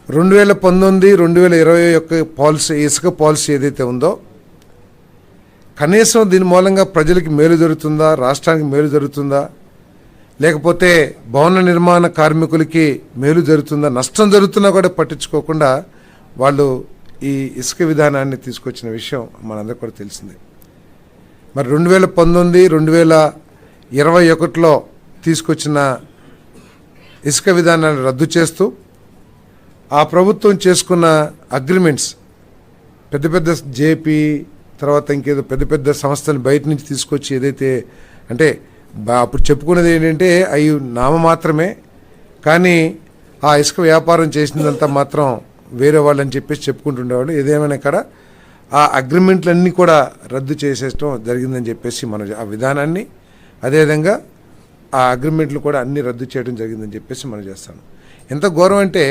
2019, 2020 యొక్క పాలసీ, ఇసుక పాలసీ ఏదైతే ఉందో, కనీసం దీని మూలంగా ప్రజలకి మేలు జరుగుతుందా, రాష్ట్రానికి మేలు జరుగుతుందా, లేకపోతే భవన నిర్మాణ కార్మికులకి మేలు జరుగుతుందా, నష్టం జరుగుతున్నా కూడా పట్టించుకోకుండా వాళ్ళు ఈ ఇసుక విధానాన్ని తీసుకొచ్చిన విషయం మనందరికీ కూడా తెలిసిందే. మరి 2019, 2021లో తీసుకొచ్చిన ఇసుక విధానాన్ని రద్దు చేస్తూ ఆ ప్రభుత్వం చేసుకున్న అగ్రిమెంట్స్, పెద్ద పెద్ద జేపీ తర్వాత ఇంకేదో పెద్ద పెద్ద సంస్థలు బయట నుంచి తీసుకొచ్చి ఏదైతే అంటే అప్పుడు చెప్పుకునేది ఏంటంటే అవి నామమాత్రమే, కానీ ఆ ఇసుక వ్యాపారం చేసినంత మాత్రం వేరే వాళ్ళని చెప్పేసి చెప్పుకుంటుండేవాళ్ళు. ఏదేమైనా ఇక్కడ ఆ అగ్రిమెంట్లన్నీ కూడా రద్దు చేసేయడం జరిగిందని చెప్పేసి మనం ఆ విధానాన్ని, అదేవిధంగా ఆ అగ్రిమెంట్లు కూడా అన్నీ రద్దు చేయడం జరిగిందని చెప్పేసి మనం చేస్తాం. ఎంత ఘోరం అంటే